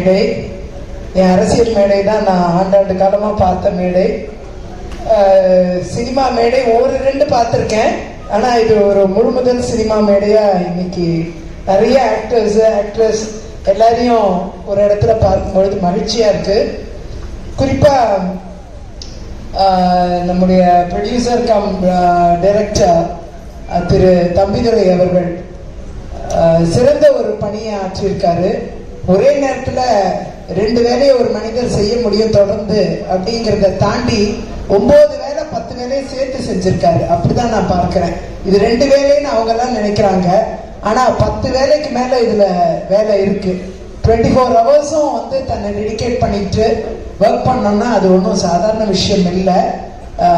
மேடை, என் அரசியல் மேடை தான். நான் ஆண்டாண்டு காலமாக பார்த்த மேடை. சினிமா மேடை ஒரு ரெண்டு பார்த்துருக்கேன், ஆனால் இது ஒரு முழுமுதல் சினிமா மேடையாக இன்னைக்கு நிறைய ஆக்ட்ரஸ் எல்லாரையும் ஒரு இடத்துல பார்க்கும்பொழுது மகிழ்ச்சியாக இருக்குது. குறிப்பாக நம்முடைய ப்ரொடியூசர் கம் டைரக்டர் திரு தம்பிதுரை அவர்கள் சிறந்த ஒரு பணியை ஆற்றியிருக்காரு. ஒரே நேரத்தில் 2 வேலையை ஒரு மனிதர் செய்ய முடியும் தொடர்ந்து அப்படிங்கிறத தாண்டி 9 வேலை 10 வேலையை சேர்த்து செஞ்சிருக்காரு. அப்படிதான் நான் பார்க்கிறேன். இது 2 வேலைன்னு அவங்க எல்லாம் நினைக்கிறாங்க, ஆனா 10 வேலைக்கு மேல இதுல வேலை இருக்கு. 24 ஹவர்ஸும் வந்து தன்னை டெடிகேட் பண்ணிட்டு ஒர்க் பண்ணோம்னா அது ஒன்றும் சாதாரண விஷயம் இல்லை.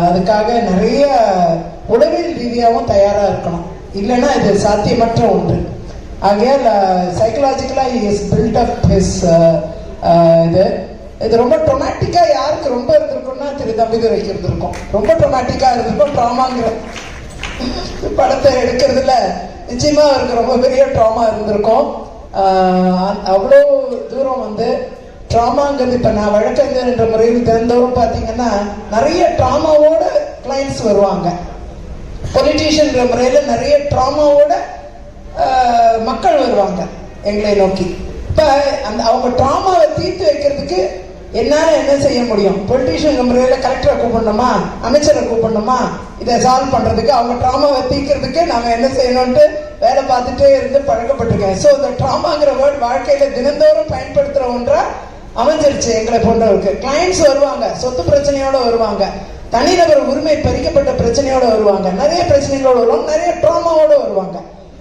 அதுக்காக நிறைய உளவியல் ரீதியாகவும் தயாரா இருக்கணும், இல்லைன்னா இது சாத்தியமற்ற ஒன்று. ஆகையால் சைக்கலாஜிக்கலாக இஸ் பில்ட் அப் ஹிஸ் இது ரொம்ப டொமேட்டிக்கா யாருக்கு ரொம்ப இருந்திருக்கும்னா திரு தம்பிதுரைக்கு இருந்திருக்கும். ரொம்ப டொமேட்டிக்கா இருந்திருக்கும். ட்ராமாங்கிற படத்தை எடுக்கிறதுல நிச்சயமா அவருக்கு ரொம்ப பெரிய ட்ராமா இருந்திருக்கும். அவ்வளோ தூரம் வந்து ட்ராமாங்கிறது இப்போ நான் வழக்கறிஞர் என்ற முறையில் திறந்தவரும் பார்த்தீங்கன்னா நிறைய ட்ராமாவோட கிளைண்ட்ஸ் வருவாங்க. பொலிட்டீஷியன்ற முறையில் நிறைய ட்ராமாவோட மக்கள் வருவாங்க எங்களை நோக்கி. இப்போ அவங்க ட்ராமாவை தீர்த்து வைக்கிறதுக்கு என்னால் என்ன செய்ய முடியும்? பொலிட்டீஷியன் முறையில் கலெக்டரை கூப்பிடணுமா, அமைச்சரை கூப்பிடணுமா, இதை சால்வ் பண்ணுறதுக்கு, அவங்க ட்ராமாவை தீர்க்கிறதுக்கு நாங்கள் என்ன செய்யணும்ட்டு வேலை பார்த்துட்டே இருந்து பழக்கப்பட்டிருக்கேன். ஸோ இந்த ட்ராமாங்கிற வேர்டு வாழ்க்கையில் தினந்தோறும் பயன்படுத்துகிற ஒன்றா அமைஞ்சிருச்சு எங்களை போன்றவருக்கு. கிளைண்ட்ஸ் வருவாங்க, சொத்து பிரச்சனையோடு வருவாங்க, தனிநபர் உரிமை பறிக்கப்பட்ட பிரச்சனையோடு வருவாங்க, நிறைய பிரச்சனைகளோடு வருவாங்க, நிறைய ட்ராமாவோடு வருவாங்க.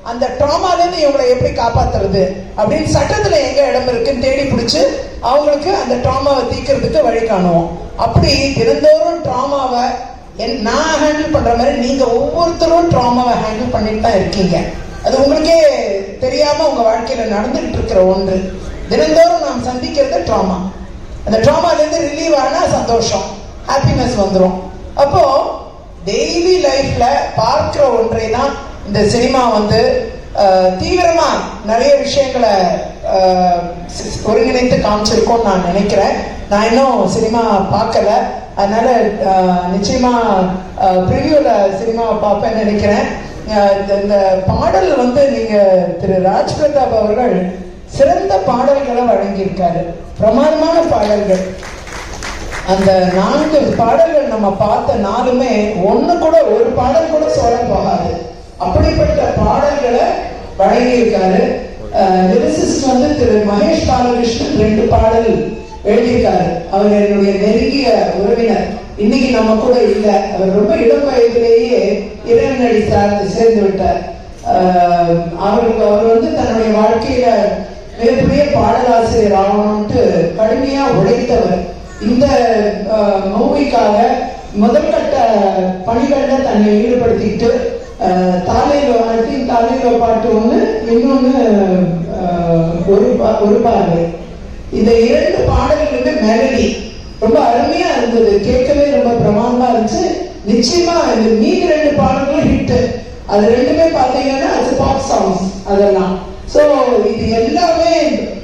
அந்த ட்ராமாலேருந்து இவங்களை எப்படி காப்பாத்துறது அப்படின்னு சட்டத்தில் எங்க இடம் இருக்குன்னு தேடி பிடிச்சி அவங்களுக்கு அந்த ட்ராமாவை தீர்க்கிறதுக்கு வழி காணுவோம். அப்படி தினந்தோறும் ட்ராமாவை நான் ஹேண்டில் பண்ற மாதிரி நீங்க ஒவ்வொருத்தரும் ட்ராமாவை ஹேண்டில் பண்ணிட்டு தான் இருக்கீங்க. அது உங்களுக்கே தெரியாம உங்க வாழ்க்கையில நடந்துகிட்டு இருக்கிற ஒன்று. தினந்தோறும் நாம் சந்திக்கிறது ட்ராமா. அந்த ட்ராமாலேருந்து ரிலீவ் ஆனா சந்தோஷம், ஹாப்பினஸ் வந்துடும். அப்போ டெய்லி லைஃப்ல பார்க்கிற ஒன்றை தான் இந்த சினிமா வந்து தீவிரமா நிறைய விஷயங்களை ஒருங்கிணைத்து காமிச்சிருக்கோம்னு நான் நினைக்கிறேன். நான் இன்னும் சினிமா பார்க்கல, அதனால நிச்சயமா ப்ரிவியூல சினிமாவை பார்ப்பேன்னு நினைக்கிறேன். இந்த பாடல் வந்து நீங்க திரு ராஜ் பிரதாப் அவர்கள் சிறந்த பாடல்களை வழங்கியிருக்காரு, பிரமாதமான பாடல்கள். அந்த 4 பாடல்கள் நம்ம பார்த்த 4மே ஒண்ணு கூட ஒரு பாடல் கூட சொல்ல போகாது, அப்படிப்பட்ட பாடல்களை வழங்கியிருக்காரு. லிரிசிஸ்ட் வந்து திரு மகேஷ் பாலகிருஷ்ணன் 2 பாடல் எழுதியிருக்காரு. அவர் என்னுடைய நெருங்கிய உறவினர், இன்னைக்கு நம்ம கூட இல்லை. அவர் ரொம்ப இளம் வயதிலேயே இறைவனடி சேர்ந்து விட்டார். அவர் வந்து தன்னுடைய வாழ்க்கையில மிகப்பெரிய பாடலாசிரியர் ஆகணும்ட்டு கடுமையா உழைத்தவர். இந்த மூவிக்காக முதற்கட்ட பணிகள்ல தன்னை ஈடுபடுத்திட்டு தாலையில பாட்டு ஒண்ணு, இன்னொன்னு ஒரு பார்வை. இந்த 2 பாடல்களுமே மெலடி ரொம்ப அருமையா இருந்தது, கேட்கவே ரொம்ப பிரமாதமா இருந்துச்சு. நிச்சயமா இந்த மீதி 2 பாடல்களும் ஹிட். அது 2மே பாத்தீங்கன்னா பாப் சாங்ஸ் அதெல்லாம். ஸோ இது எல்லாமே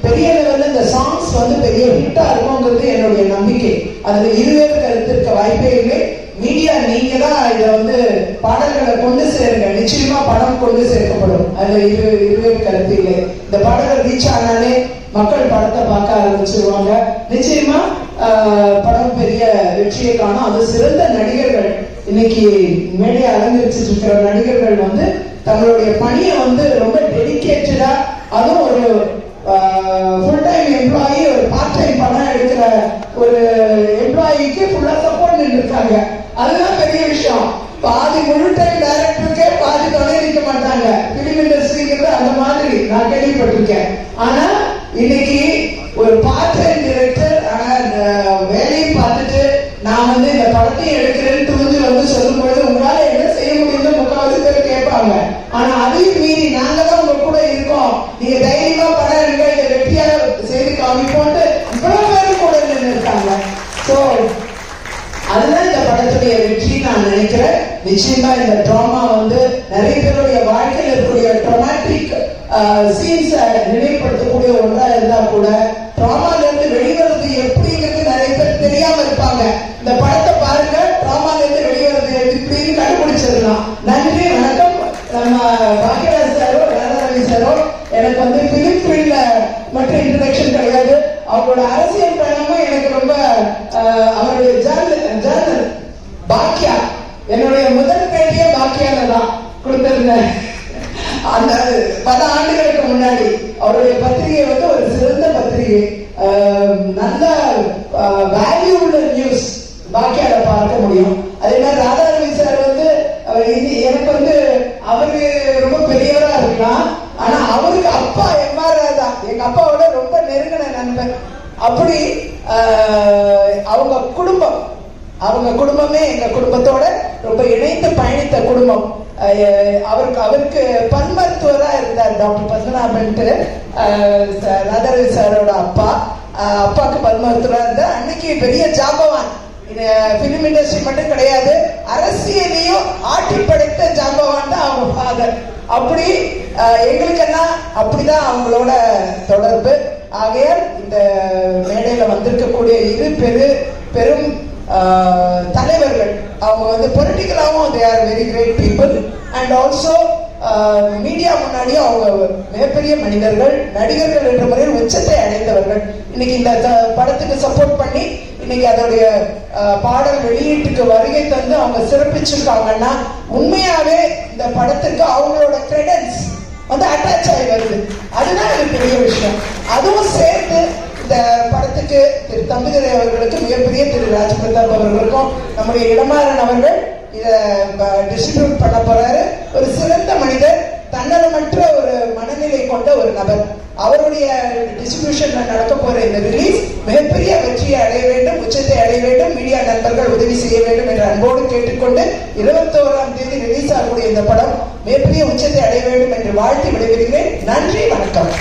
பெரிய லெவல்ல இந்த சாங்ஸ் வந்து பெரிய ஹிட்டா இருக்கும்ங்கிறது என்னுடைய நம்பிக்கை. அதுல இருவேறு கருத்து இருக்க வாய்ப்பே இல்லை. மீடியா நீங்க தான் இதை வந்து பாடல்களை கொண்டு சேருங்க, நிச்சயமா படம் கொண்டு சேர்க்கப்படும். அதுல இருவேறு கருத்து இல்லை. இந்த பாடல்கள் ரீச் ஆனாலே மக்கள் படத்தை பார்க்க ஆரம்பிச்சிருவாங்க. நிச்சயமா படம் பெரிய வெற்றியை காணும். அது சிறந்த நடிகர்கள், இன்னைக்கு மேடையை அலங்கரிச்சிட்டு இருக்கிற நடிகர்கள் வந்து தங்களுடைய பணியை வந்து ரொம்ப டெடிகேட்டடா, அதுவும் ஒரு ஃபுல் டைம் எம்ப்ளாயி, ஒரு பார்ட் டைம் படம் எடுக்கிற ஒரு எம்ப்ளாயிக்கு ஃபுல்லா சப்போர்ட் நின்றுருக்காங்க. அதுதான் பெரிய விஷயம். பாதி முழு டைம் டைரக்டருக்கே பாதி துணை நிற்க மாட்டாங்க. பிலிம் இண்டஸ்ட்ரிங்கிறது அந்த மாதிரி நான் கேள்விப்பட்டிருக்கேன். ஆனா இன்னைக்கு ஒரு பார்ட் டைம் டைரக்டர் வேலையை பார்த்துட்டு நான் வந்து இந்த படத்தையும் எடுக்கிறேன்னு துணிஞ்சு வந்து சொல்லும் பொழுது உங்களால என்ன செய்ய முடியும்னு முக்கால்வாசி பேர் கேட்பாங்க. ஆனா அதையும் மீறி நாங்க தான் உங்க கூட இருக்கோம், நீங்க தைரியமா படம் எடுங்க, இதை வெற்றியாக செய்து காமிப்போன்ட்டு இவ்வளவு பேரும் கூட நின்று இருக்காங்க. ஸோ அதுதான் இந்த படத்துடைய வெற்றி நான் நினைக்கிறேன். நிச்சயமா இந்த ட்ராமா வந்து நிறைய பேருடைய வாழ்க்கையில் இருக்கக்கூடிய ட்ராமாட்டிக் சீன்ஸை நினைவுபடுத்தக்கூடிய ஒன்றா இருந்தா கூட டிராமால இருந்து வெளிவரது எப்படிங்கிறது நிறைய பேர் தெரியாம இருப்பாங்க. இந்த படத்தை பாருங்க, டிராமால இருந்து வெளிவரது இப்படின்னு கண்டுபிடிச்சிடலாம். நன்றி, வணக்கம். நம்ம பாக்கியராஜ் சாரோ ராதாரவி சாரோ எனக்கு வந்து பிலிம் ஃபீல்ட்ல மட்டும் இன்ட்ரடக்ஷன் கிடையாது, அவங்களோட அரசியல் பயணமும் எனக்கு ரொம்ப அவருடைய ஜேர்னல் பாக்கியா, என்னுடைய முதல் பேட்டியே பாக்கியால தான் கொடுத்திருந்தேன். அந்த பல ஆண்டுகளுக்கு முன்னாடி அவருடைய பத்திரிகை வந்து ஒரு சிறந்த பத்திரிகை, நல்ல வேல்யூ உள்ள நியூஸ் பாக்கியால பார்க்க முடியும். அதே மாதிரி ராதாரவி சார் வந்து எனக்கு வந்து அவரு ரொம்ப பெரியவரா இருக்கலாம், ஆனா அவருக்கு அப்பா எம்ஆர் தான் எங்க அப்பாவோட ரொம்ப நெருங்கின நண்பன். அப்படி அவங்க குடும்பமே எங்க குடும்பத்தோட ரொம்ப இணைந்து பயணித்த குடும்பம். அவருக்கு பல் மருத்துவரா இருந்தார் டாக்டர் பத்மநாபன்ட்டு, ராதாரவி சாரோட அப்பாவுக்கு பல் மருத்துவரா இருந்தார். அன்னைக்கு பெரிய ஜாம்பவான், பிலிம் இண்டஸ்ட்ரி மட்டும் கிடையாது, அரசியலையும் ஆட்டி படைத்த ஜாம்பவான் தான் அவங்க ஃபாதர். அப்படி எங்களுக்கெல்லாம் அப்படிதான் அவங்களோட தொடர்பு. ஆகையால் இந்த மேடையில வந்திருக்கக்கூடிய இரு பெரும் தலைவர்கள், அவங்க வந்து பொலிட்டிக்கலாவும் they are very great people, and also media முன்னாடியும் அவங்க மிகப்பெரிய மனிதர்கள், நடிகர்கள் என்ற முறையில் உச்சத்தை அடைந்தவர்கள். இன்னைக்கு இந்த படத்துக்கு சப்போர்ட் பண்ணி இன்னைக்கு அதோடைய பாடல் வெளியீட்டுக்கு வருகை தந்து அவங்க சிறப்பிச்சிருக்காங்கன்னா உண்மையாவே இந்த படத்துக்கு அவங்களோட கிரெடென்ஸ் வந்து அட்டாச் ஆகி வருது. அதுதான் எனக்கு பெரிய விஷயம். அதுவும் சேர்த்து இந்த படத்துக்கு திரு தம்பிதுரை அவர்களுக்கு, மிகப்பெரிய திரு ராஜ் பிரதாப் அவர்களுக்கும், நம்முடைய இளமாறன் அவர்கள் இதை டிஸ்ட்ரிபியூட் பண்ண போறாரு. ஒரு சிறந்த மனிதர், தன்னலமற்ற ஒரு மனநிலை கொண்ட ஒரு நபர். அவருடைய டிஸ்ட்ரிபியூஷன்ல நடக்க போற இந்த ரிலீஸ் மிகப்பெரிய வெற்றியை அடைய வேண்டும், உச்சத்தை அடைய வேண்டும். மீடியா நண்பர்கள் உதவி செய்ய வேண்டும் என்ற அன்போடு கேட்டுக்கொண்டு 21ஆம் தேதி ரிலீஸ் ஆகக்கூடிய இந்த படம் மிகப்பெரிய உச்சத்தை அடைய வேண்டும் என்று வாழ்த்தி விடைபெறுகிறேன். நன்றி, வணக்கம்.